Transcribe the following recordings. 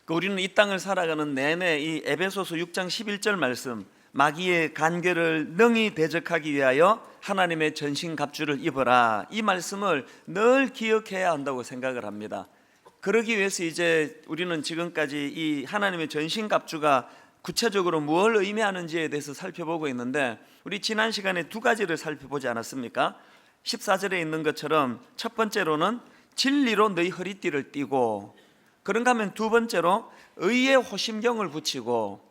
우리는 이 땅을 살아가는 내내 이 에베소서 6장 11절 말씀, 마귀의 간계를 능히 대적하기 위하여 하나님의 전신갑주를 입어라, 이 말씀을 늘 기억해야 한다고 생각을 합니다. 그러기 위해서 이제 우리는 지금까지 이 하나님의 전신갑주가 구체적으로 무엇을 의미하는지에 대해서 살펴보고 있는데, 우리 지난 시간에 두 가지를 살펴보지 않았습니까? 14절에 있는 것처럼 첫 번째로는 진리로 너희 허리띠를 띠고, 그런가 하면 두 번째로 의의 호심경을 붙이고,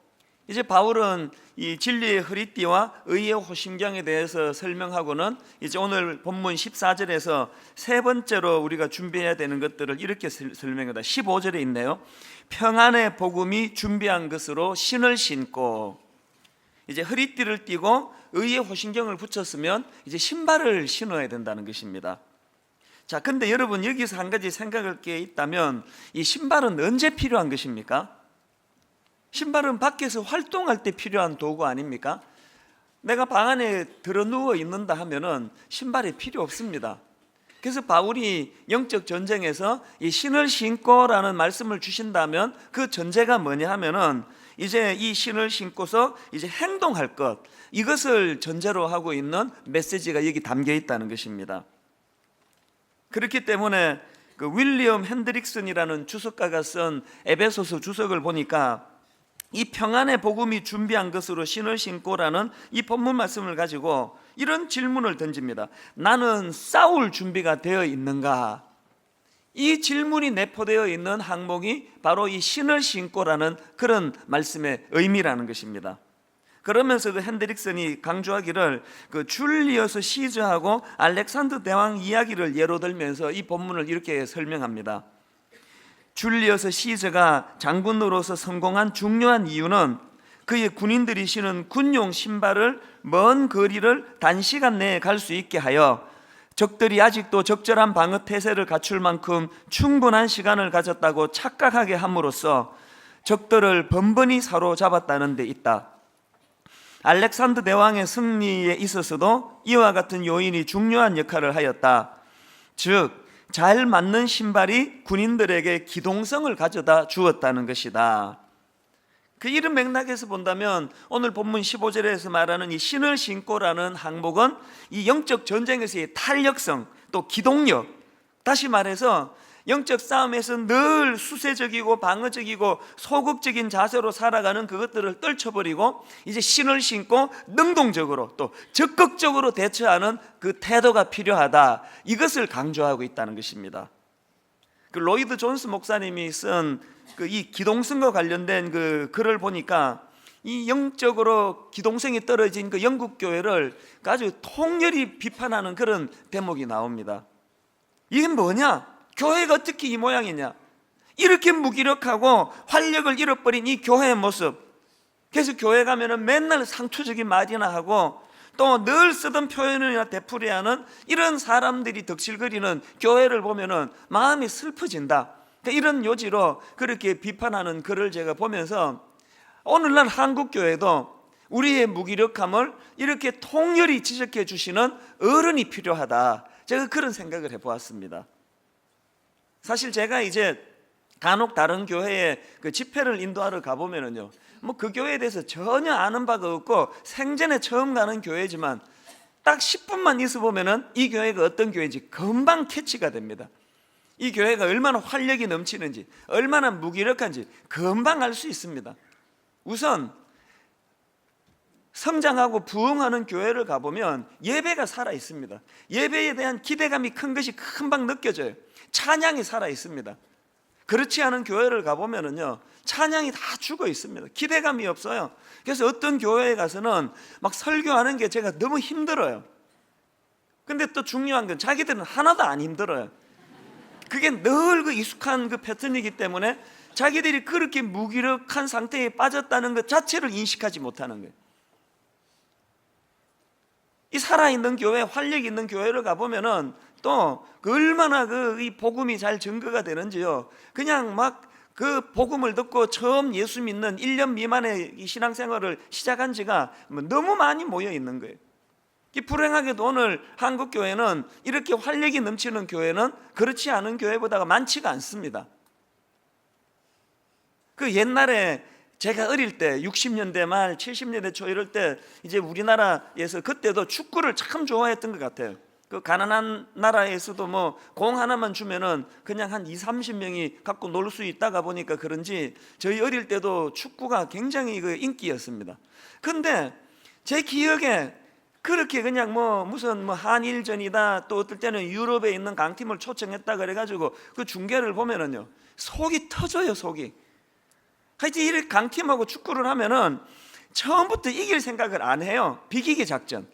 이제 바울은 이 진리의 허리띠와 의의 호심경에 대해서 설명하고는 이제 오늘 본문 14절에서 세 번째로 우리가 준비해야 되는 것들을 이렇게 설명합니다. 15절에 있네요. 평안의 복음이 준비한 것으로 신을 신고, 이제 허리띠를 띠고 의의 호심경을 붙였으면 이제 신발을 신어야 된다는 것입니다. 자, 근데 여러분 여기서 한 가지 생각할 게 있다면, 이 신발은 언제 필요한 것입니까? 신발은 밖에서 활동할 때 필요한 도구 아닙니까? 내가 방 안에 들어 누워 있는다 하면은 신발이 필요 없습니다. 그래서 바울이 영적 전쟁에서 이 신을 신고라는 말씀을 주신다면 그 전제가 뭐냐 하면은 이제 이 신을 신고서 이제 행동할 것, 이것을 전제로 하고 있는 메시지가 여기 담겨 있다는 것입니다. 그렇기 때문에 그 윌리엄 핸드릭슨이라는 주석가가 쓴 에베소서 주석을 보니까 이 평안의 복음이 준비한 것으로 신을 신고라는 이 본문 말씀을 가지고 이런 질문을 던집니다. 나는 싸울 준비가 되어 있는가? 이 질문이 내포되어 있는 항목이 바로 이 신을 신고라는 그런 말씀의 의미라는 것입니다. 그러면서 그 핸드릭슨이 강조하기를 그 줄리어스 시저하고 알렉산더 대왕 이야기를 예로 들면서 이 본문을 이렇게 설명합니다. 줄리어스 시저가 장군으로서 성공한 중요한 이유는 그의 군인들이 신은 군용 신발을 먼 거리를 단시간 내에 갈 수 있게 하여 적들이 아직도 적절한 방어 태세를 갖출 만큼 충분한 시간을 가졌다고 착각하게 함으로써 적들을 번번이 사로잡았다는 데 있다. 알렉산더 대왕의 승리에 있어서도 이와 같은 요인이 중요한 역할을 하였다. 즉, 잘 맞는 신발이 군인들에게 기동성을 가져다 주었다는 것이다. 그 이런 맥락에서 본다면 오늘 본문 15절에서 말하는 이 신을 신고라는 항목은 이 영적 전쟁에서의 탄력성, 또 기동력, 다시 말해서 영적 싸움에서 늘 수세적이고 방어적이고 소극적인 자세로 살아가는 그것들을 떨쳐버리고 이제 신을 신고 능동적으로 또 적극적으로 대처하는 그 태도가 필요하다, 이것을 강조하고 있다는 것입니다. 그 로이드 존스 목사님이 쓴 그 이 기동성과 관련된 그 글을 보니까 이 영적으로 기동성이 떨어진 그 영국 교회를 아주 통렬히 비판하는 그런 대목이 나옵니다. 이게 뭐냐? 교회가 어떻게 이 모양이냐? 이렇게 무기력하고 활력을 잃어버린 이 교회의 모습. 그래서 교회 가면은 맨날 상투적인 말이나 하고 또 늘 쓰던 표현이나 되풀이하는 이런 사람들이 덕실거리는 교회를 보면은 마음이 슬퍼진다. 그러니까 이런 요지로 그렇게 비판하는 글을 제가 보면서 오늘날 한국 교회도 우리의 무기력함을 이렇게 통렬히 지적해 주시는 어른이 필요하다. 제가 그런 생각을 해보았습니다. 사실 제가 이제 간혹 다른 교회에 그 집회를 인도하러 가보면은요, 뭐 그 교회에 대해서 전혀 아는 바가 없고 생전에 처음 가는 교회지만 딱 10분만 있어 보면은 이 교회가 어떤 교회인지 금방 캐치가 됩니다. 이 교회가 얼마나 활력이 넘치는지, 얼마나 무기력한지 금방 알 수 있습니다. 우선 성장하고 부흥하는 교회를 가보면 예배가 살아 있습니다. 예배에 대한 기대감이 큰 것이 금방 느껴져요. 찬양이 살아 있습니다. 그렇지 않은 교회를 가보면은요, 찬양이 다 죽어 있습니다. 기대감이 없어요. 그래서 어떤 교회에 가서는 막 설교하는 게 제가 너무 힘들어요. 근데 또 중요한 건 자기들은 하나도 안 힘들어요. 그게 늘 그 익숙한 그 패턴이기 때문에 자기들이 그렇게 무기력한 상태에 빠졌다는 것 자체를 인식하지 못하는 거예요. 이 살아있는 교회, 활력 있는 교회를 가보면은 또 얼마나 이 복음이 잘 증거가 되는지요. 그냥 막 그 복음을 듣고 처음 예수 믿는 1년 미만의 이 신앙생활을 시작한 지가 너무 많이 모여 있는 거예요. 불행하게도 오늘 한국 교회는 이렇게 활력이 넘치는 교회는 그렇지 않은 교회보다가 많지가 않습니다. 그 옛날에 제가 어릴 때 60년대 말 70년대 초 이럴 때 이제 우리나라에서 그때도 축구를 참 좋아했던 것 같아요. 그 가난한 나라에서도 뭐 공 하나만 주면은 그냥 한 2, 30명이 갖고 놀 수 있다가 보니까 그런지 저희 어릴 때도 축구가 굉장히 그 인기였습니다. 근데 제 기억에 그렇게 그냥 뭐 무슨 뭐 한일전이다, 또 어떨 때는 유럽에 있는 강팀을 초청했다 그래가지고 그 중계를 보면은요 속이 터져요. 속이. 하여튼 이렇게 강팀하고 축구를 하면은 처음부터 이길 생각을 안 해요. 비기기 작전.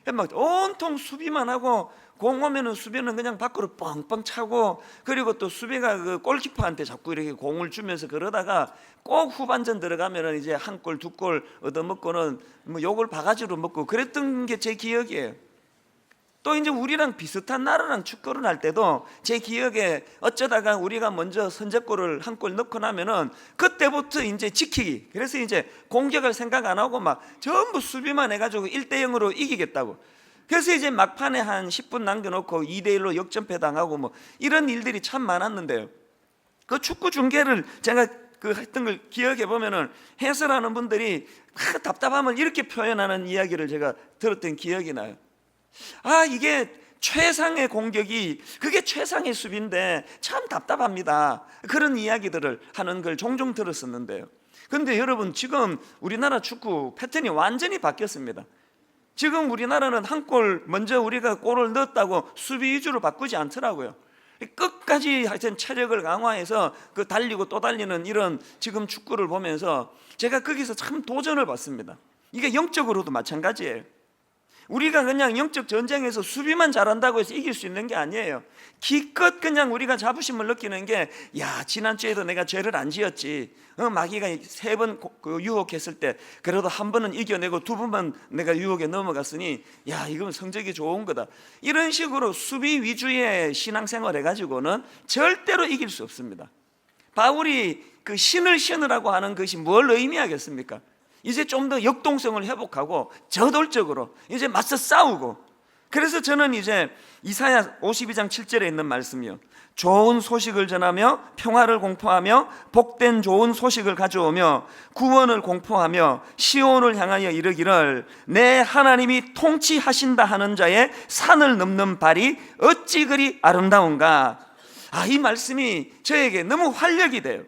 막 온통 수비만 하고 공 오면은 수비는 그냥 밖으로 뻥뻥 차고, 그리고 또 수비가 그 골키퍼한테 자꾸 이렇게 공을 주면서 그러다가 꼭 후반전 들어가면은 이제 한 골, 두 골 얻어먹고는 뭐 욕을 바가지로 먹고 그랬던 게 제 기억이에요. 또 이제 우리랑 비슷한 나라랑 축구를 할 때도 제 기억에 어쩌다가 우리가 먼저 선제골을 한 골 넣고 나면은 그때부터 이제 지키기, 그래서 이제 공격을 생각 안 하고 막 전부 수비만 해가지고 1대0으로 이기겠다고. 그래서 이제 막판에 한 10분 남겨놓고 2대1로 역전패 당하고 뭐 이런 일들이 참 많았는데요. 그 축구 중계를 제가 그 했던 걸 기억해 보면은 해설하는 분들이 답답함을 이렇게 표현하는 이야기를 제가 들었던 기억이 나요. 아, 이게 최상의 공격이 그게 최상의 수비인데 참 답답합니다. 그런 이야기들을 하는 걸 종종 들었었는데요. 그런데 여러분, 지금 우리나라 축구 패턴이 완전히 바뀌었습니다. 지금 우리나라는 한 골 먼저 우리가 골을 넣었다고 수비 위주로 바꾸지 않더라고요. 끝까지 하여튼 체력을 강화해서 그 달리고 또 달리는 이런 지금 축구를 보면서 제가 거기서 참 도전을 받습니다. 이게 영적으로도 마찬가지예요. 우리가 그냥 영적 전쟁에서 수비만 잘한다고 해서 이길 수 있는 게 아니에요. 기껏 그냥 우리가 자부심을 느끼는 게, 야, 지난주에도 내가 죄를 안 지었지, 마귀가 3번 유혹했을 때 그래도 한 번은 이겨내고 2번만 내가 유혹에 넘어갔으니 야, 이건 성적이 좋은 거다. 이런 식으로 수비 위주의 신앙생활 해가지고는 절대로 이길 수 없습니다. 바울이 그 신을 신으라고 하는 것이 뭘 의미하겠습니까? 이제 좀 더 역동성을 회복하고 저돌적으로 이제 맞서 싸우고. 그래서 저는 이제 이사야 52장 7절에 있는 말씀이요, 좋은 소식을 전하며 평화를 공포하며 복된 좋은 소식을 가져오며 구원을 공포하며 시온을 향하여 이르기를 내 하나님이 통치하신다 하는 자의 산을 넘는 발이 어찌 그리 아름다운가. 아, 이 말씀이 저에게 너무 활력이 돼요.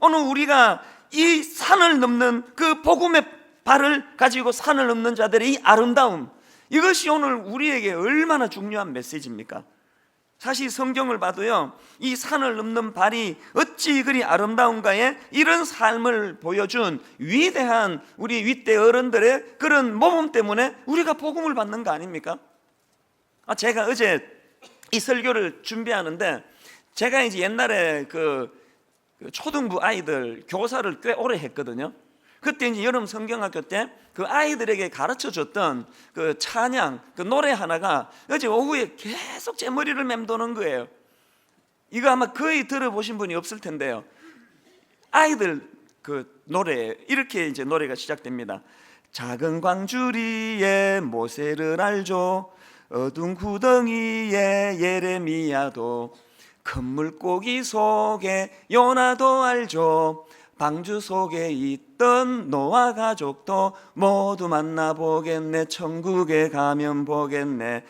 오늘 우리가 이 산을 넘는 그 복음의 발을 가지고 산을 넘는 자들의 이 아름다움, 이것이 오늘 우리에게 얼마나 중요한 메시지입니까? 사실 성경을 봐도요, 이 산을 넘는 발이 어찌 그리 아름다운가에 이런 삶을 보여준 위대한 우리 윗대 어른들의 그런 모범 때문에 우리가 복음을 받는 거 아닙니까? 제가 어제 이 설교를 준비하는데, 제가 이제 옛날에 그 초등부 아이들 교사를 꽤 오래 했거든요. 그때 이제 여름 성경학교 때 그 아이들에게 가르쳐 줬던 그 찬양, 그 노래 하나가 어제 오후에 계속 제 머리를 맴도는 거예요. 이거 아마 거의 들어보신 분이 없을 텐데요. 아이들 그 노래, 이렇게 이제 노래가 시작됩니다. 작은 광주리에 모세를 알죠, 어두운 구덩이에 예레미야도, 큰 물고기 속에 요나도 알죠, 방주 속에 있던 노아 가족도 모두 만나보겠네, 천국에 가면 보겠네,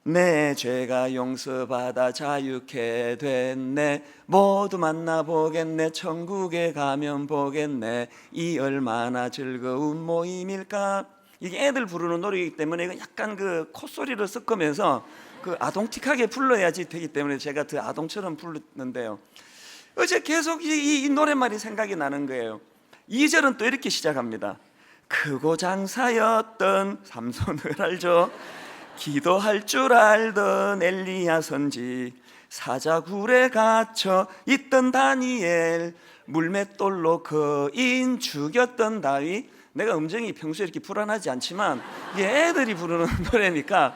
내 죄가 용서받아 자유케 됐네, 모두 만나보겠네, 천국에 가면 보겠네, 이 얼마나 즐거운 모임일까. 이게 애들 부르는 노래이기 때문에 이거 약간 그 콧소리를 섞으면서 그 아동틱하게 불러야지 되기 때문에 제가 더 아동처럼 부르는데요, 어제 계속 이 노랫말이 생각이 나는 거예요. 2절은 또 이렇게 시작합니다. 크고 장사였던 삼손을 알죠, 기도할 줄 알던 엘리야 선지, 사자굴에 갇혀 있던 다니엘, 물맷돌로 거인 죽였던 다윗. 내가 음정이 평소에 이렇게 불안하지 않지만 이게 애들이 부르는 노래니까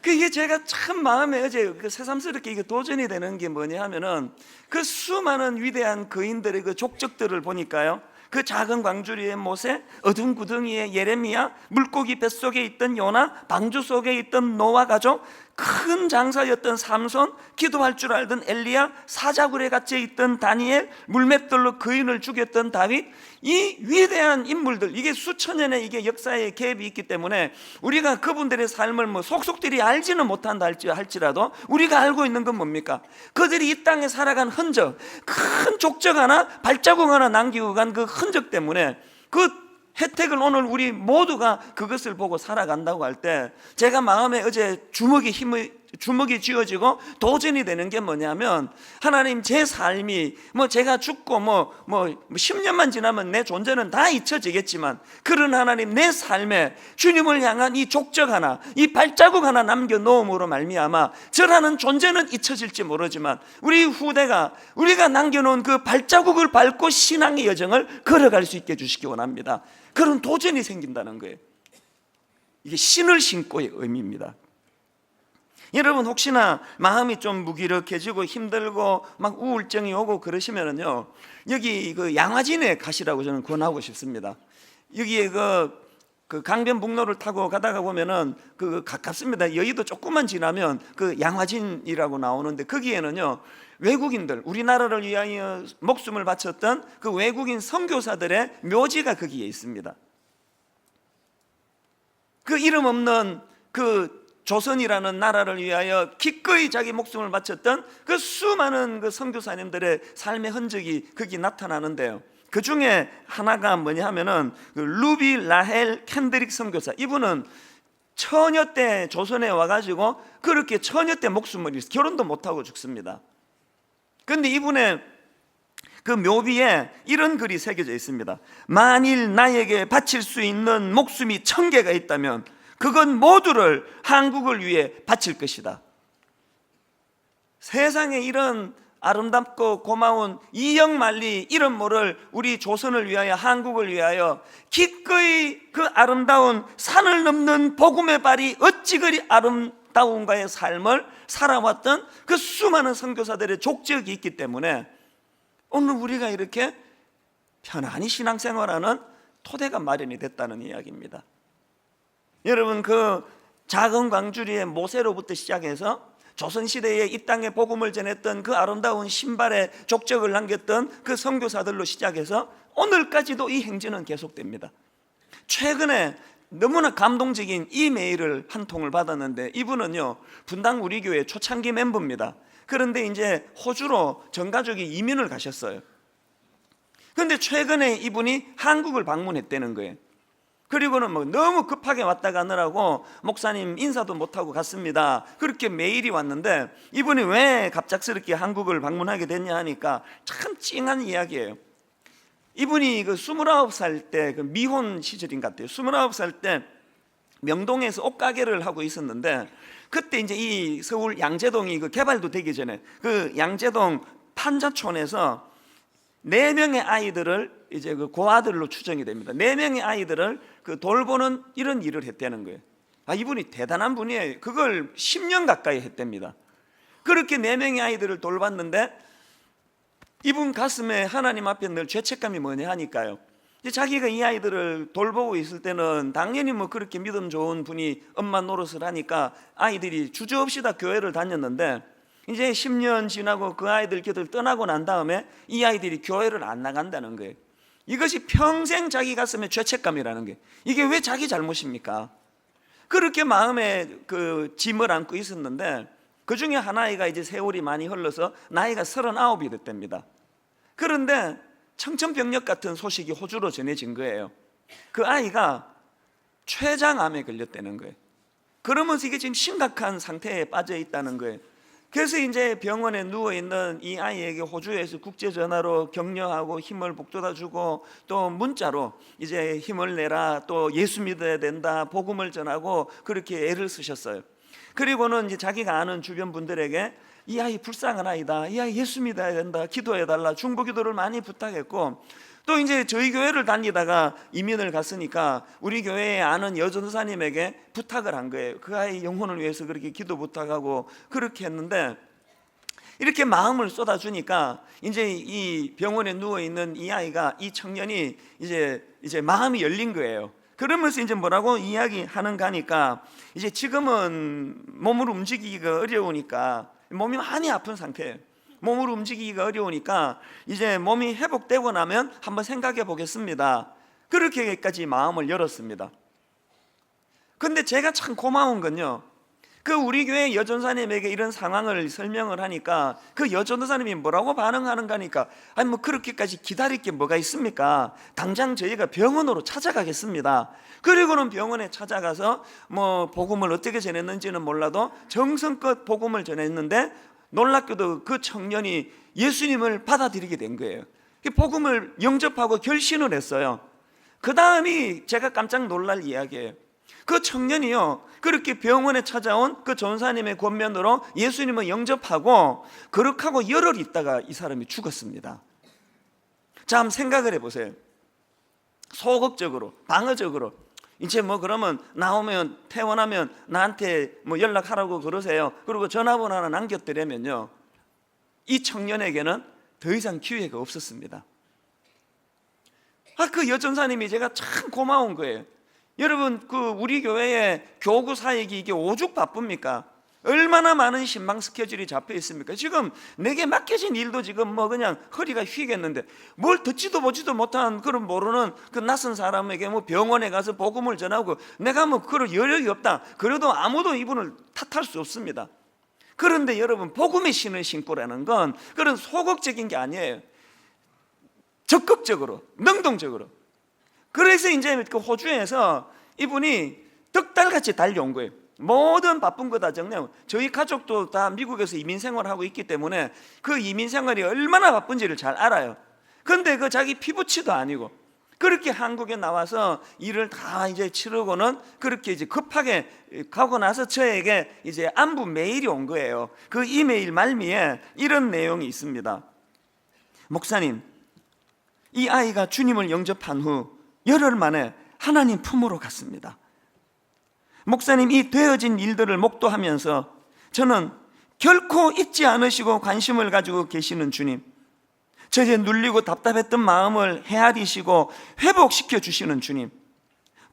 그게 제가 참 마음에 어제 그 새삼스럽게 이게 도전이 되는 게 뭐냐 하면은, 그 수많은 위대한 거인들의 그 족적들을 보니까요, 그 작은 광주리의 모세, 어두운 구덩이의 예레미야, 물고기 뱃속에 있던 요나, 방주 속에 있던 노아 가족, 큰 장사였던 삼손, 기도할 줄 알던 엘리야, 사자굴에 갇혀 있던 다니엘, 물맷돌로 거인을 죽였던 다윗, 이 위대한 인물들, 이게 수천 년의 이게 역사의 갭이 있기 때문에 우리가 그분들의 삶을 뭐 속속들이 알지는 못한다 할지라도 우리가 알고 있는 건 뭡니까? 그들이 이 땅에 살아간 흔적, 큰 족적 하나, 발자국 하나 남기고 간 그 흔적 때문에 그 혜택을 오늘 우리 모두가 그것을 보고 살아간다고 할 때, 제가 마음에 어제 주먹이 쥐어지고 도전이 되는 게 뭐냐면, 하나님, 제 삶이 제가 죽고 10년만 지나면 내 존재는 다 잊혀지겠지만, 그런 하나님, 내 삶에 주님을 향한 이 족적 하나, 이 발자국 하나 남겨놓음으로 말미암아 저라는 존재는 잊혀질지 모르지만 우리 후대가 우리가 남겨놓은 그 발자국을 밟고 신앙의 여정을 걸어갈 수 있게 해주시기 원합니다. 그런 도전이 생긴다는 거예요. 이게 신을 신고의 의미입니다. 여러분, 혹시나 마음이 좀 무기력해지고 힘들고 막 우울증이 오고 그러시면은요, 여기 그 양화진에 가시라고 저는 권하고 싶습니다. 여기에 그 강변북로를 타고 가다가 보면은 그 가깝습니다. 여의도 조금만 지나면 그 양화진이라고 나오는데, 거기에는요 외국인들, 우리나라를 위하여 목숨을 바쳤던 그 외국인 선교사들의 묘지가 거기에 있습니다. 그 이름 없는 그 조선이라는 나라를 위하여 기꺼이 자기 목숨을 바쳤던 그 수많은 그 선교사님들의 삶의 흔적이 거기 나타나는데요, 그 중에 하나가 뭐냐 하면은 그 루비 라헬 캔드릭 선교사. 이분은 처녀 때 조선에 와가지고 그렇게 처녀 때 목숨을 잃어서 결혼도 못하고 죽습니다. 그런데 이분의 그 묘비에 이런 글이 새겨져 있습니다. 만일 나에게 바칠 수 있는 목숨이 1000개가 있다면 그건 모두를 한국을 위해 바칠 것이다. 세상에 이런 아름답고 고마운 이영만리 이런 모를 우리 조선을 위하여, 한국을 위하여 기꺼이 그 아름다운 산을 넘는 복음의 발이 어찌 그리 아름다운가의 삶을 살아왔던 그 수많은 선교사들의 족적이 있기 때문에 오늘 우리가 이렇게 편안히 신앙생활하는 토대가 마련이 됐다는 이야기입니다. 여러분, 그 작은 광주리의 모세로부터 시작해서 조선시대에 이 땅에 복음을 전했던 그 아름다운 신발의 족적을 남겼던 그 선교사들로 시작해서 오늘까지도 이 행진은 계속됩니다. 최근에 너무나 감동적인 이메일을 한 통을 받았는데, 이분은요 분당 우리 교회 초창기 멤버입니다. 그런데 이제 호주로 전 가족이 이민을 가셨어요. 그런데 최근에 이분이 한국을 방문했다는 거예요. 그리고는 너무 급하게 왔다 가느라고 목사님 인사도 못하고 갔습니다. 그렇게 메일이 왔는데, 이분이 왜 갑작스럽게 한국을 방문하게 됐냐 하니까 참 찡한 이야기예요. 이분이 그 29살 때, 그 미혼 시절인 것 같아요. 29살 때 명동에서 옷가게를 하고 있었는데, 그때 이제 이 서울 양재동이 그 개발도 되기 전에 그 양재동 판자촌에서 4명의 아이들을 이제 그 고아들로 추정이 됩니다. 4명의 아이들을 그 돌보는 이런 일을 했다는 거예요. 이분이 대단한 분이에요. 그걸 10년 가까이 했답니다. 그렇게 4명의 아이들을 돌봤는데, 이분 가슴에 하나님 앞에 늘 죄책감이 뭐냐 하니까요, 자기가 이 아이들을 돌보고 있을 때는 당연히 그렇게 믿음 좋은 분이 엄마 노릇을 하니까 아이들이 주저없이 다 교회를 다녔는데, 이제 10년 지나고 그 아이들 곁을 떠나고 난 다음에 이 아이들이 교회를 안 나간다는 거예요. 이것이 평생 자기 가슴에 죄책감이라는 게, 이게 왜 자기 잘못입니까? 그렇게 마음에 그 짐을 안고 있었는데, 그 중에 하나이가 이제 세월이 많이 흘러서 나이가 39이 됐답니다. 그런데 청천벽력 같은 소식이 호주로 전해진 거예요. 그 아이가 췌장암에 걸렸다는 거예요. 그러면서 이게 지금 심각한 상태에 빠져 있다는 거예요. 그래서 이제 병원에 누워있는 이 아이에게 호주에서 국제전화로 격려하고 힘을 북돋아주고, 또 문자로 이제 힘을 내라, 또 예수 믿어야 된다, 복음을 전하고 그렇게 애를 쓰셨어요. 그리고는 이제 자기가 아는 주변 분들에게 이 아이 불쌍한 아이다, 이 아이 예수 믿어야 된다, 기도해달라, 중보기도를 많이 부탁했고, 또 이제 저희 교회를 다니다가 이민을 갔으니까 우리 교회에 아는 여전사님에게 부탁을 한 거예요. 그 아이 영혼을 위해서 그렇게 기도 부탁하고 그렇게 했는데, 이렇게 마음을 쏟아주니까 이제 이 병원에 누워있는 이 아이가, 이 청년이 이제 마음이 열린 거예요. 그러면서 이제 뭐라고 이야기하는가 하니까, 이제 지금은 몸을 움직이기가 어려우니까, 몸이 많이 아픈 상태예요. 몸을 움직이기가 어려우니까 이제 몸이 회복되고 나면 한번 생각해 보겠습니다. 그렇게까지 마음을 열었습니다. 근데 제가 참 고마운 건요, 그 우리 교회 여전사님에게 이런 상황을 설명을 하니까 그 여전사님이 뭐라고 반응하는가 하니까, 아니 뭐 그렇게까지 기다릴 게 뭐가 있습니까? 당장 저희가 병원으로 찾아가겠습니다. 그리고는 병원에 찾아가서 뭐 복음을 어떻게 전했는지는 몰라도 정성껏 복음을 전했는데, 놀랍게도 그 청년이 예수님을 받아들이게 된 거예요. 복음을 영접하고 결신을 했어요. 그 다음이 제가 깜짝 놀랄 이야기예요. 그 청년이요, 그렇게 병원에 찾아온 그 전사님의 권면으로 예수님을 영접하고 그렇게 하고 열흘 있다가 이 사람이 죽었습니다. 자, 한번 생각을 해보세요. 소극적으로, 방어적으로, 이제 뭐 그러면 나오면 퇴원하면 나한테 뭐 연락하라고 그러세요. 그리고 전화번호 하나 남겼더라면요, 이 청년에게는 더 이상 기회가 없었습니다. 그 여전사님이 제가 참 고마운 거예요. 여러분, 그 우리 교회에 교구 사역이 이게 오죽 바쁩니까? 얼마나 많은 신방 스케줄이 잡혀 있습니까? 지금 내게 맡겨진 일도 지금 뭐 그냥 허리가 휘겠는데, 뭘 듣지도 보지도 못한 그런 모르는 그 낯선 사람에게 뭐 병원에 가서 복음을 전하고, 내가 뭐 그럴 여력이 없다 그래도 아무도 이분을 탓할 수 없습니다. 그런데 여러분, 복음의 신을 신고라는 건 그런 소극적인 게 아니에요. 적극적으로, 능동적으로. 그래서 이제 그 호주에서 이분이 덕달같이 달려온 거예요. 모든 바쁜 거 다 정리하고, 저희 가족도 다 미국에서 이민 생활하고 있기 때문에 그 이민 생활이 얼마나 바쁜지를 잘 알아요. 근데 그 자기 피부치도 아니고 그렇게 한국에 나와서 일을 다 이제 치르고는 그렇게 이제 급하게 가고 나서 저에게 이제 안부 메일이 온 거예요. 그 이메일 말미에 이런 내용이 있습니다. 목사님, 이 아이가 주님을 영접한 후 열흘 만에 하나님 품으로 갔습니다. 목사님, 이 되어진 일들을 목도하면서 저는 결코 잊지 않으시고 관심을 가지고 계시는 주님, 저의 눌리고 답답했던 마음을 헤아리시고 회복시켜 주시는 주님,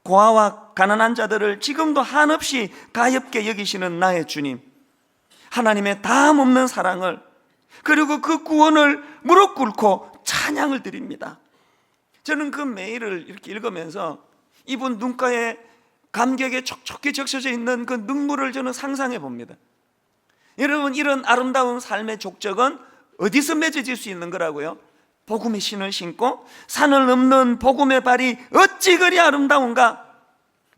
고아와 가난한 자들을 지금도 한없이 가엾게 여기시는 나의 주님, 하나님의 다함없는 사랑을, 그리고 그 구원을 무릎 꿇고 찬양을 드립니다. 저는 그 메일을 이렇게 읽으면서 이분 눈가에 감격에 촉촉히 적셔져 있는 그 눈물을 저는 상상해 봅니다. 여러분, 이런 아름다운 삶의 족적은 어디서 맺어질 수 있는 거라고요? 복음의 신을 신고 산을 넘는 복음의 발이 어찌 그리 아름다운가.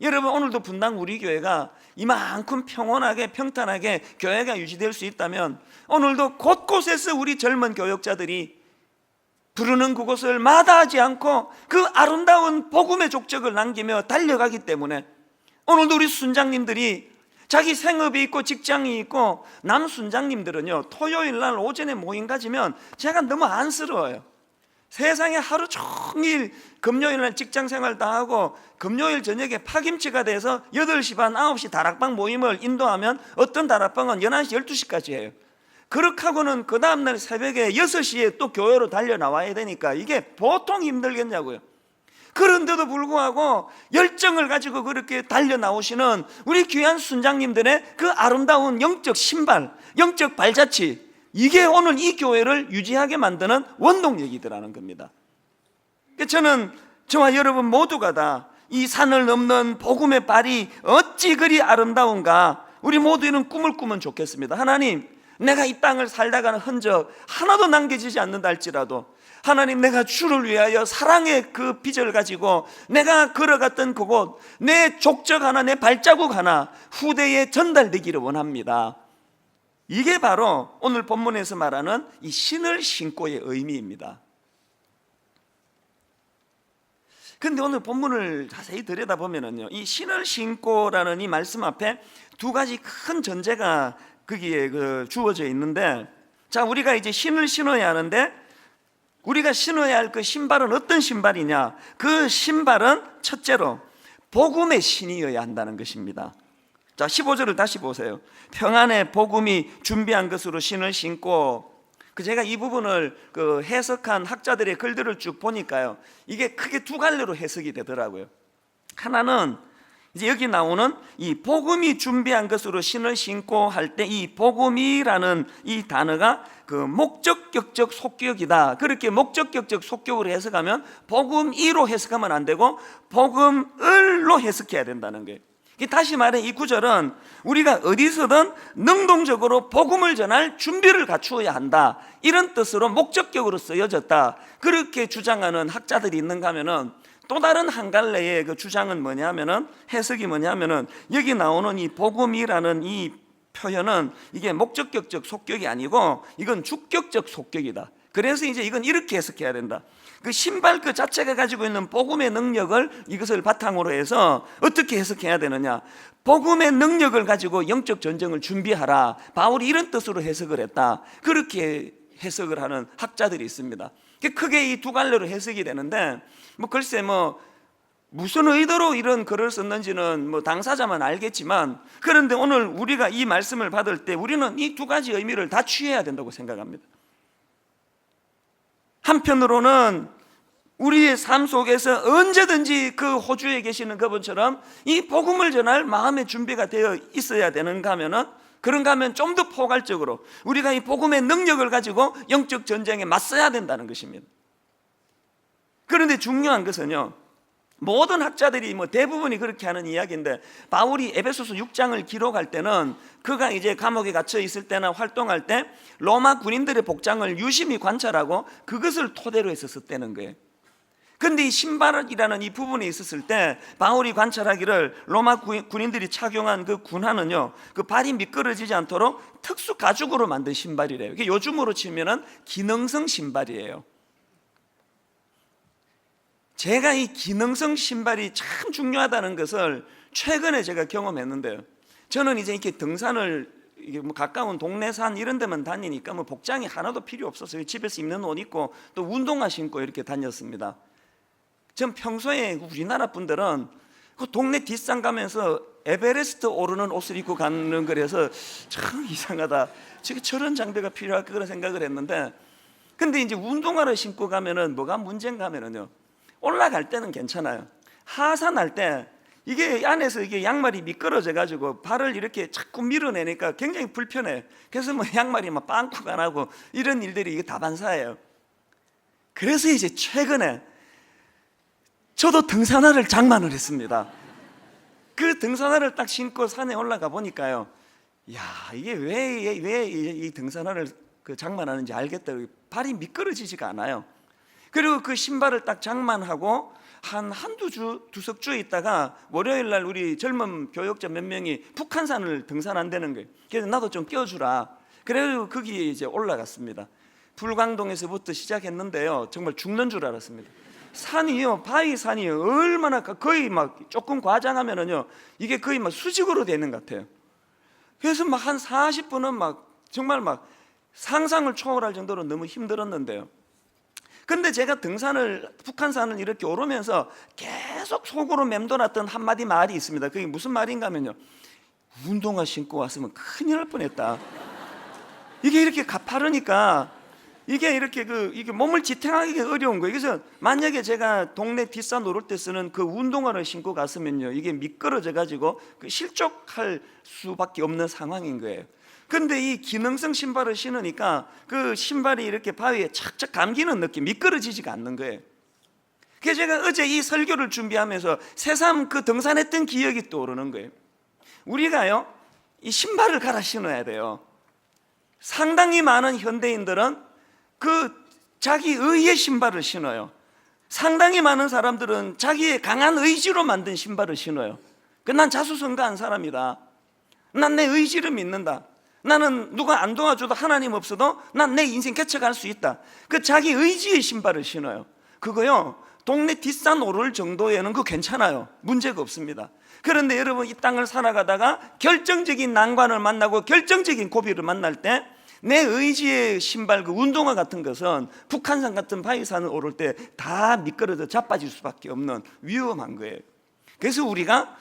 여러분, 오늘도 분당 우리 교회가 이만큼 평온하게 평탄하게 교회가 유지될 수 있다면, 오늘도 곳곳에서 우리 젊은 교역자들이 부르는 그곳을 마다하지 않고 그 아름다운 복음의 족적을 남기며 달려가기 때문에, 오늘도 우리 순장님들이 자기 생업이 있고 직장이 있고, 남 순장님들은요, 토요일 날 오전에 모임 가지면 제가 너무 안쓰러워요. 세상에 하루 종일 금요일 날 직장 생활 다 하고 금요일 저녁에 파김치가 돼서 8시 반 9시 다락방 모임을 인도하면 어떤 다락방은 11시 12시까지 해요. 그렇게 하고는 그 다음날 새벽에 6시에 또 교회로 달려 나와야 되니까 이게 보통 힘들겠냐고요. 그런데도 불구하고 열정을 가지고 그렇게 달려 나오시는 우리 귀한 순장님들의 그 아름다운 영적 신발, 영적 발자취, 이게 오늘 이 교회를 유지하게 만드는 원동력이더라는 겁니다. 저는 저와 여러분 모두가 다 이 산을 넘는 복음의 발이 어찌 그리 아름다운가, 우리 모두 이런 꿈을 꾸면 좋겠습니다. 하나님, 내가 이 땅을 살다가는 흔적 하나도 남겨지지 않는다 할지라도, 하나님, 내가 주를 위하여 사랑의 그 빚을 가지고 내가 걸어갔던 그곳, 내 족적 하나, 내 발자국 하나 후대에 전달되기를 원합니다. 이게 바로 오늘 본문에서 말하는 이 신을 신고의 의미입니다. 근데 오늘 본문을 자세히 들여다보면요, 이 신을 신고라는 이 말씀 앞에 두 가지 큰 전제가 거기에 주어져 있는데, 자, 우리가 이제 신을 신어야 하는데, 우리가 신어야 할 그 신발은 어떤 신발이냐? 그 신발은 첫째로 복음의 신이어야 한다는 것입니다. 자, 15절을 다시 보세요. 평안의 복음이 준비한 것으로 신을 신고, 제가 이 부분을 해석한 학자들의 글들을 쭉 보니까요, 이게 크게 두 갈래로 해석이 되더라고요. 하나는 이제 여기 나오는 이 복음이 준비한 것으로 신을 신고 할 때 이 복음이라는 이 단어가 그 목적격적 속격이다. 그렇게 목적격적 속격으로 해석하면 복음이로 해석하면 안 되고 복음을로 해석해야 된다는 거예요. 다시 말해 이 구절은 우리가 어디서든 능동적으로 복음을 전할 준비를 갖추어야 한다, 이런 뜻으로 목적격으로 쓰여졌다, 그렇게 주장하는 학자들이 있는가 하면은, 또 다른 한 갈래의 그 주장은 뭐냐면은, 해석이 뭐냐면은, 여기 나오는 이 복음이라는 이 표현은 이게 목적격적 속격이 아니고 이건 주격적 속격이다. 그래서 이제 이건 이렇게 해석해야 된다. 그 신발 그 자체가 가지고 있는 복음의 능력을, 이것을 바탕으로 해서 어떻게 해석해야 되느냐, 복음의 능력을 가지고 영적 전쟁을 준비하라, 바울이 이런 뜻으로 해석을 했다. 그렇게 해석을 하는 학자들이 있습니다. 크게 이 두 갈래로 해석이 되는데, 글쎄 무슨 의도로 이런 글을 썼는지는 당사자만 알겠지만, 그런데 오늘 우리가 이 말씀을 받을 때 우리는 이 두 가지 의미를 다 취해야 된다고 생각합니다. 한편으로는 우리의 삶 속에서 언제든지 그 호주에 계시는 그분처럼 이 복음을 전할 마음의 준비가 되어 있어야 되는가 하면은, 그런가 하면 좀 더 포괄적으로 우리가 이 복음의 능력을 가지고 영적 전쟁에 맞서야 된다는 것입니다. 그런데 중요한 것은요, 모든 학자들이 대부분이 그렇게 하는 이야기인데, 바울이 에베소서 6장을 기록할 때는 그가 이제 감옥에 갇혀 있을 때나 활동할 때 로마 군인들의 복장을 유심히 관찰하고 그것을 토대로 해서 썼다는 거예요. 근데 이 신발이라는 이 부분에 있었을 때 바울이 관찰하기를 로마 군인들이 착용한 그 군화는요, 그 발이 미끄러지지 않도록 특수 가죽으로 만든 신발이래요. 이게 요즘으로 치면은 기능성 신발이에요. 제가 이 기능성 신발이 참 중요하다는 것을 최근에 제가 경험했는데요. 저는 이제 이렇게 등산을, 이게 가까운 동네 산 이런 데만 다니니까 복장이 하나도 필요 없었어요. 집에서 입는 옷 입고 또 운동화 신고 이렇게 다녔습니다. 전 평소에 우리나라 분들은 그 동네 뒷산 가면서 에베레스트 오르는 옷을 입고 가는 거라서 참 이상하다, 저런 장비가 필요할까 그런 생각을 했는데, 근데 이제 운동화를 신고 가면은 뭐가 문제인가 하면은요, 올라갈 때는 괜찮아요. 하산할 때 이게 안에서 이게 양말이 미끄러져 가지고 발을 이렇게 자꾸 밀어내니까 굉장히 불편해. 그래서 양말이 빵꾸가 나고 이런 일들이 이게 다반사예요. 그래서 이제 최근에 저도 등산화를 장만을 했습니다. 그 등산화를 딱 신고 산에 올라가 보니까요, 야, 이게 왜 이 등산화를 장만하는지 알겠다. 발이 미끄러지지가 않아요. 그리고 그 신발을 딱 장만하고 한두 주, 두석 주에 있다가 월요일 날 우리 젊은 교역자 몇 명이 북한산을 등산한다는 거예요. 그래서 나도 좀 껴주라. 그래서 거기에 이제 올라갔습니다. 불광동에서부터 시작했는데요, 정말 죽는 줄 알았습니다. 산이요, 바위산이 얼마나, 거의 조금 과장하면은요, 이게 거의 수직으로 되는 것 같아요. 그래서 한 40분은 정말 상상을 초월할 정도로 너무 힘들었는데요. 근데 제가 북한산을 이렇게 오르면서 계속 속으로 맴돌았던 한마디 말이 있습니다. 그게 무슨 말인가 하면요, 운동화 신고 왔으면 큰일 날 뻔했다. 이게 이렇게 가파르니까 이게 이렇게 이게 몸을 지탱하기 어려운 거예요. 그래서 만약에 제가 동네 뒷산 오를 때 쓰는 그 운동화를 신고 갔으면요, 이게 미끄러져 가지고 실족할 수밖에 없는 상황인 거예요. 근데 이 기능성 신발을 신으니까 그 신발이 이렇게 바위에 착착 감기는 느낌, 미끄러지지가 않는 거예요. 그래서 제가 어제 이 설교를 준비하면서 새삼 그 등산했던 기억이 떠오르는 거예요. 우리가요, 이 신발을 갈아 신어야 돼요. 상당히 많은 현대인들은 자기 의의 신발을 신어요. 상당히 많은 사람들은 자기의 강한 의지로 만든 신발을 신어요. 난 자수성가한 사람이다. 난 내 의지를 믿는다. 나는 누가 안 도와줘도 하나님 없어도 난 내 인생 개척할 수 있다. 자기 의지의 신발을 신어요. 그거요, 동네 뒷산 오를 정도에는 괜찮아요. 문제가 없습니다. 그런데 여러분, 이 땅을 살아가다가 결정적인 난관을 만나고 결정적인 고비를 만날 때 내 의지의 신발, 운동화 같은 것은 북한산 같은 바위산을 오를 때 다 미끄러져 자빠질 수밖에 없는 위험한 거예요. 그래서 우리가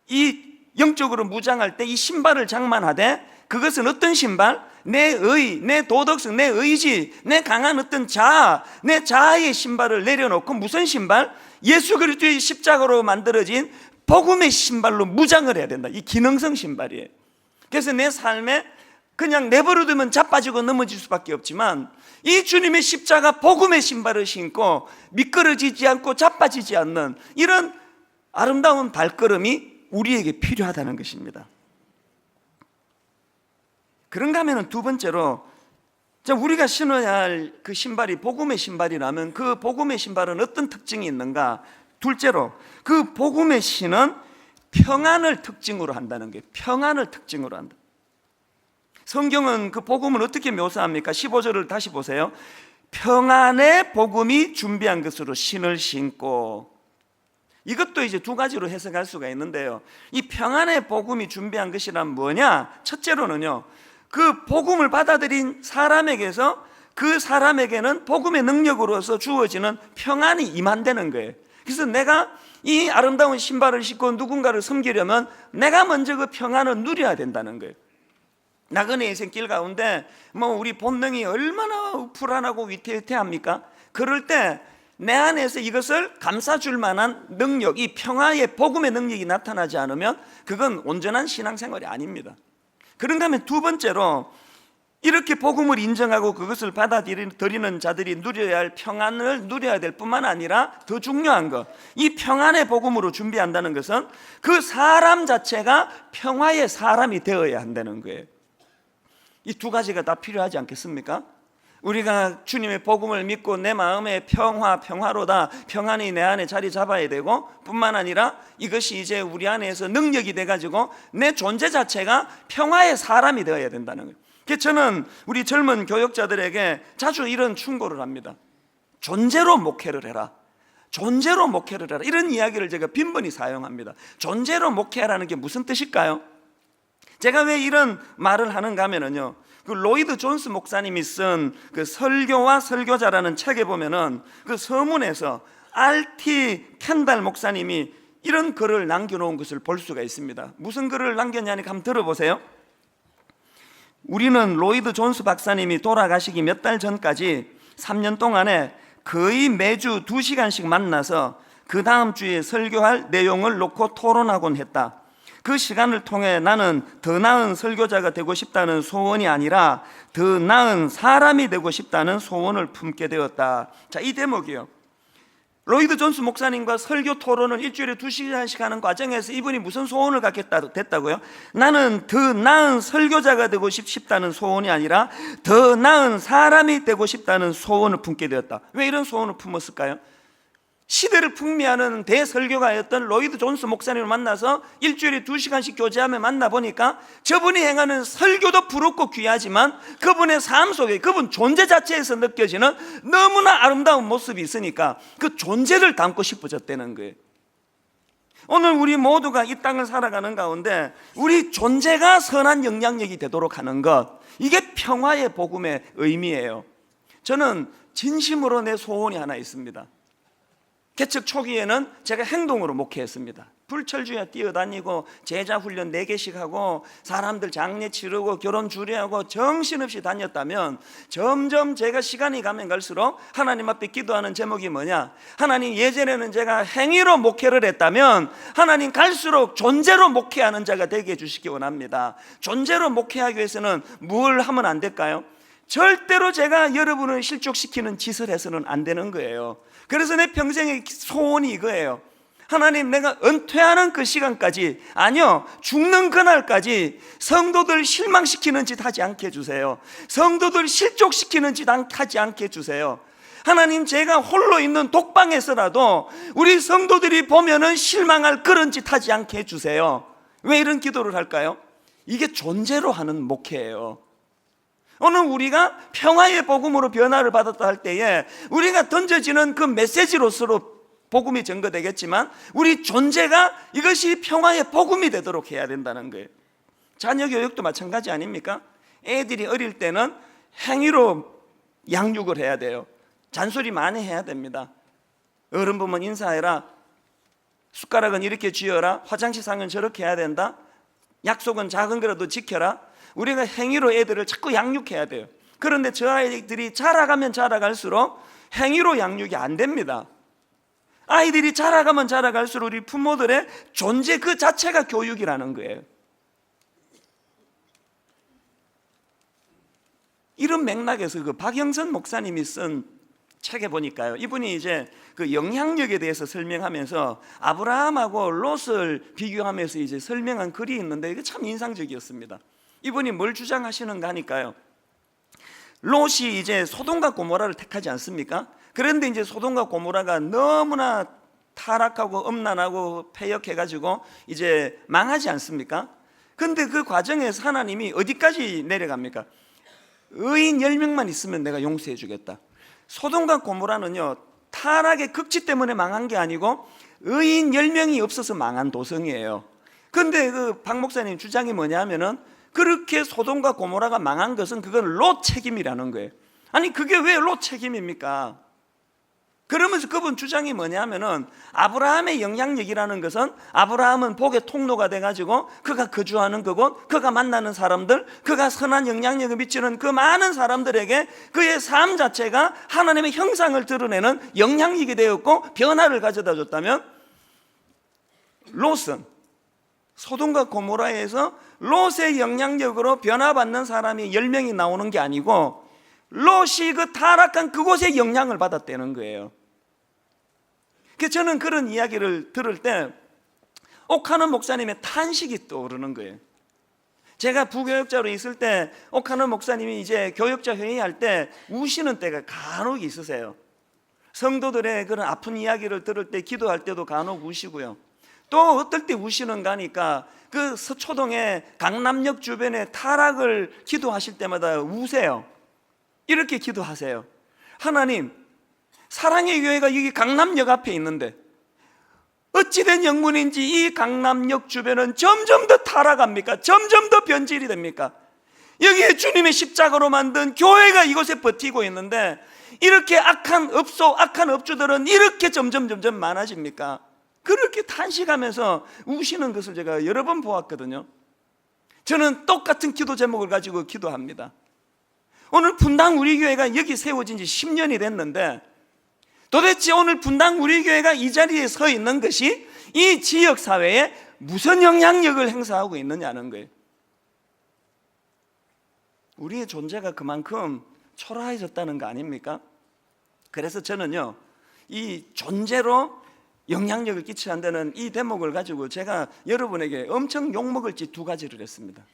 이 영적으로 무장할 때 이 신발을 장만하되, 그것은 어떤 신발? 내 의, 내 도덕성, 내 의지, 내 강한 어떤 자아, 내 자아의 신발을 내려놓고 무슨 신발? 예수 그리스도의 십자가로 만들어진 복음의 신발로 무장을 해야 된다. 이 기능성 신발이에요. 그래서 내 삶에 그냥 내버려두면 자빠지고 넘어질 수밖에 없지만 이 주님의 십자가 복음의 신발을 신고 미끄러지지 않고 자빠지지 않는 이런 아름다운 발걸음이 우리에게 필요하다는 것입니다. 그런가 하면 두 번째로, 우리가 신어야 할 그 신발이 복음의 신발이라면 그 복음의 신발은 어떤 특징이 있는가? 둘째로, 그 복음의 신은 평안을 특징으로 한다는 거예요. 평안을 특징으로 한다. 성경은 그 복음을 어떻게 묘사합니까? 15절을 다시 보세요. 평안의 복음이 준비한 것으로 신을 신고. 이것도 이제 두 가지로 해석할 수가 있는데요. 이 평안의 복음이 준비한 것이란 뭐냐? 첫째로는요, 그 복음을 받아들인 사람에게서 그 사람에게는 복음의 능력으로서 주어지는 평안이 임한다는 거예요. 그래서 내가 이 아름다운 신발을 신고 누군가를 섬기려면 내가 먼저 그 평안을 누려야 된다는 거예요. 나그네 인생길 가운데 우리 본능이 얼마나 불안하고 위태위태합니까? 그럴 때 내 안에서 이것을 감싸줄 만한 능력, 이 평화의 복음의 능력이 나타나지 않으면 그건 온전한 신앙생활이 아닙니다. 그런가 하면 두 번째로, 이렇게 복음을 인정하고 그것을 받아들이는 자들이 누려야 할 평안을 누려야 될 뿐만 아니라 더 중요한 것, 이 평안의 복음으로 준비한다는 것은 그 사람 자체가 평화의 사람이 되어야 한다는 거예요. 이 두 가지가 다 필요하지 않겠습니까? 우리가 주님의 복음을 믿고 내 마음에 평화로다, 평안이 내 안에 자리 잡아야 되고, 뿐만 아니라 이것이 이제 우리 안에서 능력이 돼가지고 내 존재 자체가 평화의 사람이 되어야 된다는 거예요. 그래서 저는 우리 젊은 교역자들에게 자주 이런 충고를 합니다. 존재로 목회를 해라. 존재로 목회를 해라. 이런 이야기를 제가 빈번히 사용합니다. 존재로 목회하라는 게 무슨 뜻일까요? 제가 왜 이런 말을 하는가 하면요, 그 로이드 존스 목사님이 쓴 그 설교와 설교자라는 책에 보면은 그 서문에서 R.T. 켄달 목사님이 이런 글을 남겨놓은 것을 볼 수가 있습니다. 무슨 글을 남겼냐니 한번 들어보세요. 우리는 로이드 존스 박사님이 돌아가시기 몇 달 전까지 3년 동안에 거의 매주 2시간씩 만나서 그 다음 주에 설교할 내용을 놓고 토론하곤 했다. 그 시간을 통해 나는 더 나은 설교자가 되고 싶다는 소원이 아니라 더 나은 사람이 되고 싶다는 소원을 품게 되었다. 자, 이 대목이요. 로이드 존스 목사님과 설교 토론을 일주일에 2시간씩 하는 과정에서 이분이 무슨 소원을 갖겠다고요? 나는 더 나은 설교자가 되고 싶다는 소원이 아니라 더 나은 사람이 되고 싶다는 소원을 품게 되었다. 왜 이런 소원을 품었을까요? 시대를 풍미하는 대설교가였던 로이드 존스 목사님을 만나서 일주일에 2시간씩 교제하며 만나보니까 저분이 행하는 설교도 부럽고 귀하지만 그분의 삶 속에, 그분 존재 자체에서 느껴지는 너무나 아름다운 모습이 있으니까 그 존재를 담고 싶어졌다는 거예요. 오늘 우리 모두가 이 땅을 살아가는 가운데 우리 존재가 선한 영향력이 되도록 하는 것, 이게 평화의 복음의 의미예요. 저는 진심으로 내 소원이 하나 있습니다. 개척 초기에는 제가 행동으로 목회했습니다. 불철주야 뛰어다니고 제자 훈련 4개씩 하고 사람들 장례 치르고 결혼 주례하고 정신없이 다녔다면 점점 제가 시간이 가면 갈수록 하나님 앞에 기도하는 제목이 뭐냐? 하나님, 예전에는 제가 행위로 목회를 했다면 하나님 갈수록 존재로 목회하는 자가 되게 해주시기 원합니다. 존재로 목회하기 위해서는 뭘 하면 안 될까요? 절대로 제가 여러분을 실족시키는 짓을 해서는 안 되는 거예요. 그래서 내 평생의 소원이 이거예요. 하나님, 내가 은퇴하는 그 시간까지, 아니요, 죽는 그날까지 성도들 실망시키는 짓 하지 않게 해주세요. 성도들 실족시키는 짓 하지 않게 해주세요. 하나님, 제가 홀로 있는 독방에서라도 우리 성도들이 보면은 실망할 그런 짓 하지 않게 해주세요. 왜 이런 기도를 할까요? 이게 존재로 하는 목회예요. 오늘 우리가 평화의 복음으로 변화를 받았다 할 때에 우리가 던져지는 그 메시지로서 복음이 전거되겠지만 우리 존재가 이것이 평화의 복음이 되도록 해야 된다는 거예요. 자녀 교육도 마찬가지 아닙니까? 애들이 어릴 때는 행위로 양육을 해야 돼요. 잔소리 많이 해야 됩니다. 어른 보면 인사해라, 숟가락은 이렇게 쥐어라, 화장실 상은 저렇게 해야 된다, 약속은 작은 거라도 지켜라. 우리가 행위로 애들을 자꾸 양육해야 돼요. 그런데 저 아이들이 자라가면 자라갈수록 행위로 양육이 안 됩니다. 아이들이 자라가면 자라갈수록 우리 부모들의 존재 그 자체가 교육이라는 거예요. 이런 맥락에서 그 박영선 목사님이 쓴 책에 보니까요, 이분이 이제 그 영향력에 대해서 설명하면서 아브라함하고 롯을 비교하면서 이제 설명한 글이 있는데 이게 참 인상적이었습니다. 이분이 뭘 주장하시는가 하니까요, 롯이 이제 소돔과 고모라를 택하지 않습니까? 그런데 이제 소돔과 고모라가 너무나 타락하고 음란하고 패역해가지고 이제 망하지 않습니까? 근데 그 과정에서 하나님이 어디까지 내려갑니까? 의인 10명만 있으면 내가 용서해 주겠다. 소돔과 고모라는요, 타락의 극치 때문에 망한 게 아니고 의인 10명이 없어서 망한 도성이에요. 근데 그 박 목사님 주장이 뭐냐면은 그렇게 소돔과 고모라가 망한 것은 그건 롯 책임이라는 거예요. 아니 그게 왜 롯 책임입니까? 그러면서 그분 주장이 뭐냐면은 아브라함의 영향력이라는 것은 아브라함은 복의 통로가 돼가지고 그가 거주하는 그곳, 그가 만나는 사람들, 그가 선한 영향력을 미치는 그 많은 사람들에게 그의 삶 자체가 하나님의 형상을 드러내는 영향력이 되었고 변화를 가져다 줬다면, 롯은 소돔과 고모라에서 롯의 영향력으로 변화받는 사람이 10명이 나오는 게 아니고 롯이 그 타락한 그곳에 영향을 받았다는 거예요. 저는 그런 이야기를 들을 때 옥하는 목사님의 탄식이 떠오르는 거예요. 제가 부교역자로 있을 때 옥하는 목사님이 이제 교역자 회의할 때 우시는 때가 간혹 있으세요. 성도들의 그런 아픈 이야기를 들을 때 기도할 때도 간혹 우시고요. 또 어떨 때 우시는가 하니까 그 서초동의 강남역 주변에 타락을 기도하실 때마다 우세요. 이렇게 기도하세요. 하나님, 사랑의 교회가 여기 강남역 앞에 있는데 어찌된 영문인지 이 강남역 주변은 점점 더 타락합니까? 점점 더 변질이 됩니까? 여기에 주님의 십자가로 만든 교회가 이곳에 버티고 있는데 이렇게 악한 업소, 악한 업주들은 이렇게 점점 많아집니까? 그렇게 탄식하면서 우시는 것을 제가 여러 번 보았거든요. 저는 똑같은 기도 제목을 가지고 기도합니다. 오늘 분당 우리 교회가 여기 세워진 지 10년이 됐는데 도대체 오늘 분당 우리 교회가 이 자리에 서 있는 것이 이 지역 사회에 무슨 영향력을 행사하고 있느냐는 거예요. 우리의 존재가 그만큼 초라해졌다는 거 아닙니까? 그래서 저는요, 이 존재로 영향력을 끼쳐야 한다는 이 대목을 가지고 제가 여러분에게 엄청 욕먹을 짓 2가지를 했습니다.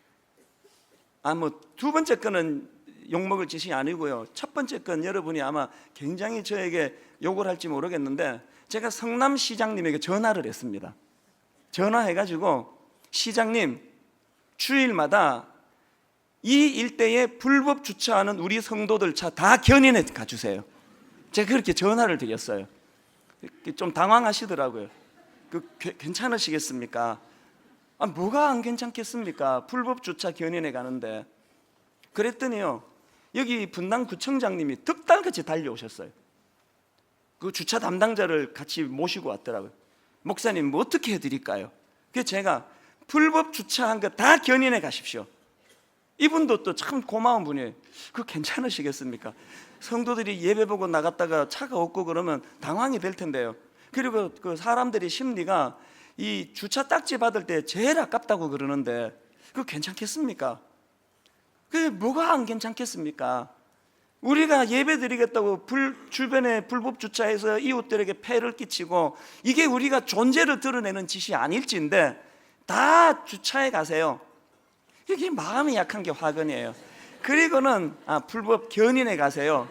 두 번째 거는 욕먹을 짓이 아니고요, 첫 번째 건 여러분이 아마 굉장히 저에게 욕을 할지 모르겠는데 제가 성남시장님에게 전화를 했습니다. 전화해가지고 시장님, 주일마다 이 일대에 불법 주차하는 우리 성도들 차 다 견인해 가주세요. 제가 그렇게 전화를 드렸어요. 좀 당황하시더라고요. 괜찮으시겠습니까? 뭐가 안 괜찮겠습니까? 불법 주차 견인해 가는데. 그랬더니요, 여기 분당구청장님이 득달같이 달려오셨어요. 그 주차 담당자를 같이 모시고 왔더라고요. 목사님, 뭐 어떻게 해드릴까요? 그래서 제가 불법 주차한 거 다 견인해 가십시오. 이분도 또 참 고마운 분이에요. 그거 괜찮으시겠습니까? 성도들이 예배 보고 나갔다가 차가 없고 그러면 당황이 될 텐데요. 그리고 그 사람들의 심리가 이 주차 딱지 받을 때 제일 아깝다고 그러는데 그거 괜찮겠습니까? 그게 뭐가 안 괜찮겠습니까? 우리가 예배 드리겠다고 주변에 불법 주차해서 이웃들에게 폐를 끼치고 이게 우리가 존재를 드러내는 짓이 아닐진데 다 주차해 가세요. 이게 마음이 약한 게 화근이에요. 그리고는 불법 견인해 가세요.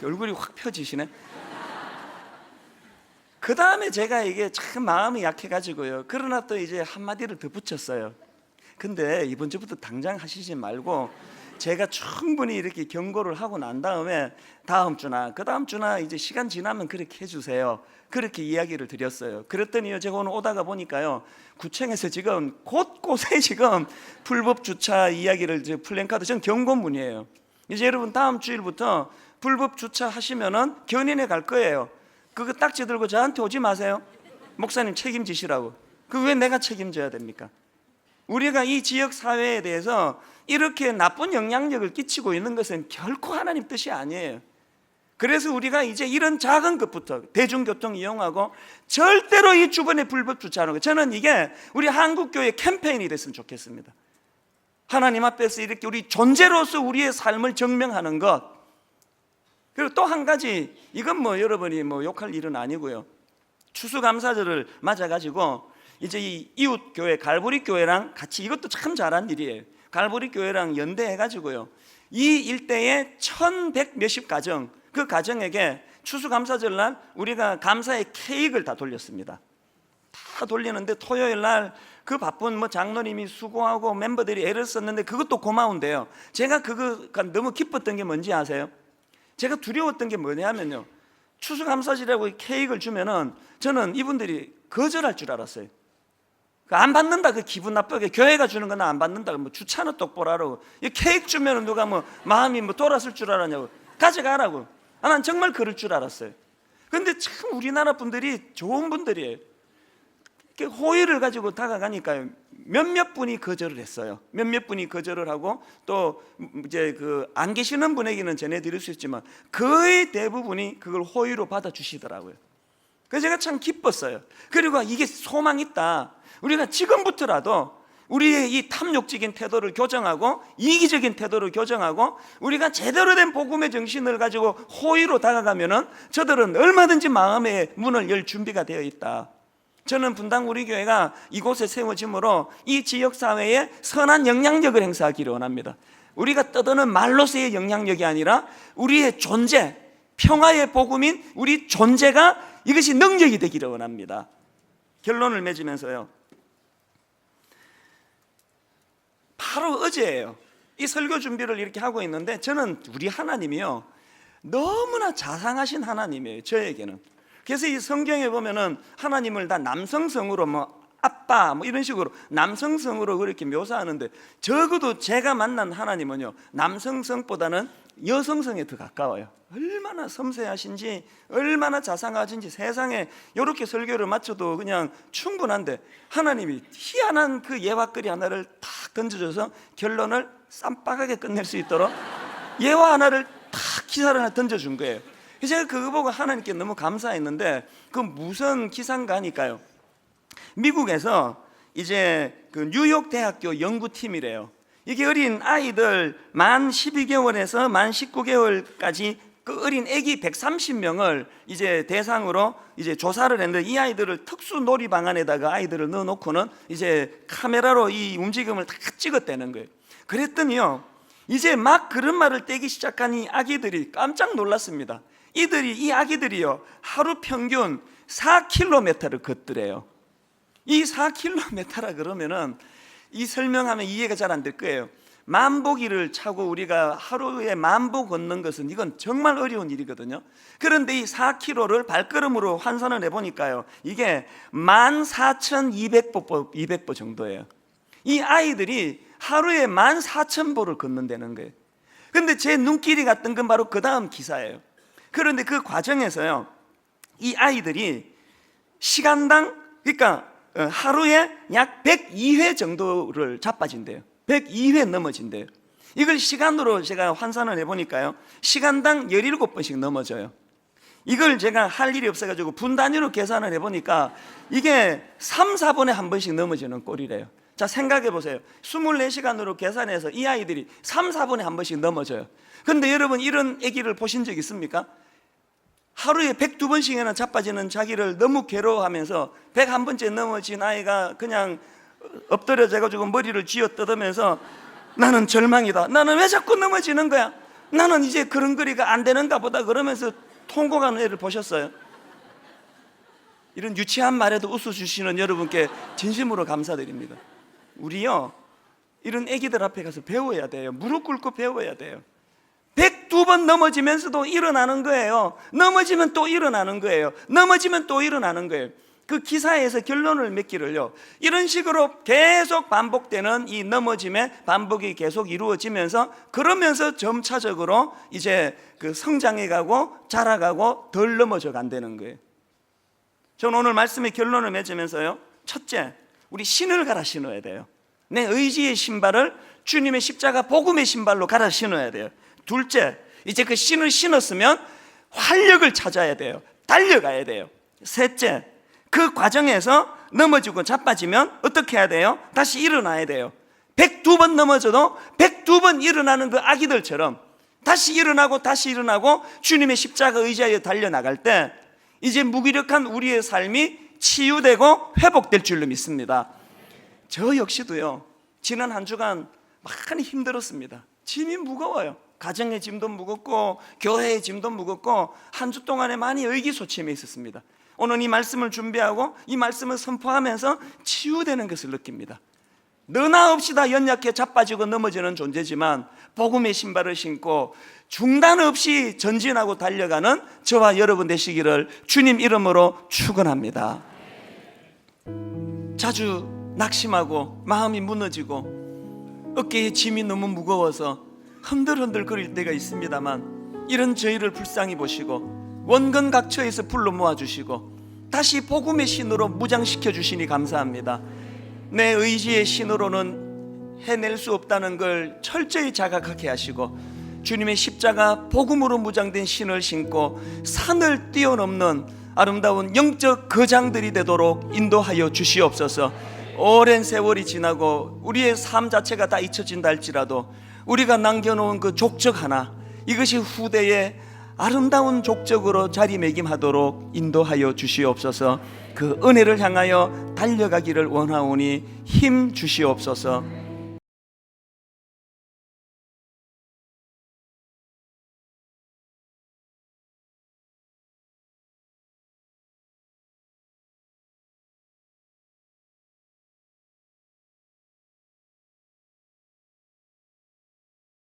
얼굴이 확 펴지시네. 그 다음에 제가 이게 참 마음이 약해가지고요, 그러나 또 이제 한마디를 더 붙였어요. 근데 이번 주부터 당장 하시지 말고 제가 충분히 이렇게 경고를 하고 난 다음에 다음 주나 그 다음 주나 이제 시간 지나면 그렇게 해주세요. 그렇게 이야기를 드렸어요. 그랬더니요, 제가 오늘 오다가 보니까요, 구청에서 지금 곳곳에 지금 불법 주차 이야기를 플랜카드, 전 경고문이에요. 이제 여러분 다음 주일부터 불법 주차 하시면은 견인해 갈 거예요. 그거 딱지 들고 저한테 오지 마세요. 목사님 책임지시라고. 그 왜 내가 책임져야 됩니까? 우리가 이 지역 사회에 대해서 이렇게 나쁜 영향력을 끼치고 있는 것은 결코 하나님 뜻이 아니에요. 그래서 우리가 이제 이런 작은 것부터 대중교통 이용하고 절대로 이 주변에 불법 주차하는 거, 저는 이게 우리 한국교회 캠페인이 됐으면 좋겠습니다. 하나님 앞에서 이렇게 우리 존재로서 우리의 삶을 증명하는 것. 그리고 또 한 가지, 이건 뭐 여러분이 뭐 욕할 일은 아니고요. 추수감사절을 맞아가지고 이제 이 이웃교회 갈보리교회랑 같이, 이것도 참 잘한 일이에요. 갈보리교회랑 연대해가지고요, 이 일대에 1100 몇십 가정, 그 가정에게 추수감사절날 우리가 감사의 케이크를 다 돌렸습니다. 다 돌리는데 토요일 날 그 바쁜 뭐 장로님이 수고하고 멤버들이 애를 썼는데 그것도 고마운데요, 제가 그거가 너무 기뻤던 게 뭔지 아세요? 제가 두려웠던 게 뭐냐면요, 추수감사절이라고 케이크를 주면은 저는 이분들이 거절할 줄 알았어요. 안 받는다, 그 기분 나쁘게, 교회가 주는 건 안 받는다, 뭐 주차는 똑바로 하라고, 이 케이크 주면은 누가 뭐 마음이 뭐 돌았을 줄 알았냐고, 가져가라고. 난 정말 그럴 줄 알았어요. 근데 참 우리나라 분들이 좋은 분들이에요. 호의를 가지고 다가가니까요, 몇몇 분이 거절을 했어요. 몇몇 분이 거절을 하고, 또 이제 그 안 계시는 분에게는 전해드릴 수 있지만 거의 대부분이 그걸 호의로 받아주시더라고요. 그래서 제가 참 기뻤어요. 그리고 이게 소망 있다, 우리가 지금부터라도 우리의 이 탐욕적인 태도를 교정하고 이기적인 태도를 교정하고 우리가 제대로 된 복음의 정신을 가지고 호의로 다가가면은 저들은 얼마든지 마음의 문을 열 준비가 되어 있다. 저는 분당 우리 교회가 이곳에 세워짐으로 이 지역사회에 선한 영향력을 행사하기를 원합니다. 우리가 떠드는 말로서의 영향력이 아니라 우리의 존재, 평화의 복음인 우리 존재가, 이것이 능력이 되기를 원합니다. 결론을 맺으면서요, 바로 어제예요. 이 설교 준비를 이렇게 하고 있는데 저는 우리 하나님이요, 너무나 자상하신 하나님이에요, 저에게는. 그래서 이 성경에 보면은 하나님을 다 남성성으로 뭐 아빠 뭐 이런 식으로 남성성으로 그렇게 묘사하는데, 적어도 제가 만난 하나님은요, 남성성보다는 여성성에 더 가까워요. 얼마나 섬세하신지, 얼마나 자상하신지 세상에 이렇게 설교를 마쳐도 그냥 충분한데, 하나님이 희한한 그 예화거리 하나를 탁 던져줘서 결론을 쌈박하게 끝낼 수 있도록 예화 하나를 탁 기사를 하나 던져준 거예요. 제가 그거 보고 하나님께 너무 감사했는데, 그 무슨 기사인가니까요, 미국에서 이제 그 뉴욕 대학교 연구팀이래요. 이게 어린 아이들 만 12개월에서 만 19개월까지 그 어린 아기 130명을 이제 대상으로 이제 조사를 했는데, 이 아이들을 특수 놀이방 안에다가 아이들을 넣어놓고는 이제 카메라로 이 움직임을 다 찍었다는 거예요. 그랬더니요, 이제 막 그런 말을 떼기 시작한 이 아기들이 깜짝 놀랐습니다. 이 아기들이요, 하루 평균 4km를 걷더래요. 이 4km라 그러면은, 이 설명하면 이해가 잘 안 될 거예요. 만보기를 차고 우리가 하루에 만보 걷는 것은 이건 정말 어려운 일이거든요. 그런데 이 4km를 발걸음으로 환산을 해보니까요, 이게 14,200보 정도예요. 이 아이들이 하루에 14,000보를 걷는다는 거예요. 그런데 제 눈길이 갔던 건 바로 그 다음 기사예요. 그런데 그 과정에서요, 이 아이들이 시간당, 그러니까 하루에 약 102회 정도를 자빠진대요. 102회 넘어진대요. 이걸 시간으로 제가 환산을 해보니까요, 시간당 17번씩 넘어져요. 이걸 제가 할 일이 없어가지고 분 단위로 계산을 해보니까 이게 3, 4분에 한 번씩 넘어지는 꼴이래요. 자, 생각해 보세요. 24시간으로 계산해서 이 아이들이 3, 4분에 한 번씩 넘어져요. 그런데 여러분, 이런 아기를 보신 적 있습니까? 하루에 102번씩이나 자빠지는 자기를 너무 괴로워하면서 101번째 넘어진 아이가 그냥 엎드려져가지고 머리를 쥐어 뜯으면서 나는 절망이다, 나는 왜 자꾸 넘어지는 거야, 나는 이제 그런 거리가 안 되는가 보다, 그러면서 통곡하는 애를 보셨어요? 이런 유치한 말에도 웃어주시는 여러분께 진심으로 감사드립니다. 우리요, 이런 애기들 앞에 가서 배워야 돼요. 무릎 꿇고 배워야 돼요. 102번 넘어지면서도 일어나는 거예요. 넘어지면 또 일어나는 거예요. 넘어지면 또 일어나는 거예요. 그 기사에서 결론을 맺기를요, 이런 식으로 계속 반복되는 이 넘어짐의 반복이 계속 이루어지면서, 그러면서 점차적으로 이제 그 성장해가고 자라가고 덜 넘어져 간다는 거예요. 저는 오늘 말씀의 결론을 맺으면서요, 첫째, 우리 신을 갈아 신어야 돼요. 내 의지의 신발을 주님의 십자가 복음의 신발로 갈아 신어야 돼요. 둘째, 이제 그 신을 신었으면 활력을 찾아야 돼요. 달려가야 돼요. 셋째, 그 과정에서 넘어지고 자빠지면 어떻게 해야 돼요? 다시 일어나야 돼요. 102번 넘어져도 102번 일어나는 그 아기들처럼 다시 일어나고 다시 일어나고 주님의 십자가 의지하여 달려나갈 때 이제 무기력한 우리의 삶이 치유되고 회복될 줄로 믿습니다. 저 역시도요, 지난 한 주간 많이 힘들었습니다. 짐이 무거워요. 가정의 짐도 무겁고 교회의 짐도 무겁고 한 주 동안에 많이 의기소침해 있었습니다. 오늘 이 말씀을 준비하고 이 말씀을 선포하면서 치유되는 것을 느낍니다. 너나 없이 다 연약해 자빠지고 넘어지는 존재지만 복음의 신발을 신고 중단 없이 전진하고 달려가는 저와 여러분 되시기를 주님 이름으로 축원합니다. 자주 낙심하고 마음이 무너지고 어깨에 짐이 너무 무거워서 흔들흔들 거릴 때가 있습니다만 이런 저희를 불쌍히 보시고 원근각처에서 불러 모아주시고 다시 복음의 신으로 무장시켜 주시니 감사합니다. 내 의지의 신으로는 해낼 수 없다는 걸 철저히 자각하게 하시고 주님의 십자가 복음으로 무장된 신을 신고 산을 뛰어넘는 아름다운 영적 거장들이 되도록 인도하여 주시옵소서. 오랜 세월이 지나고 우리의 삶 자체가 다 잊혀진다 할지라도 우리가 남겨놓은 그 족적 하나, 이것이 후대에 아름다운 족적으로 자리매김하도록 인도하여 주시옵소서. 그 은혜를 향하여 달려가기를 원하오니 힘 주시옵소서.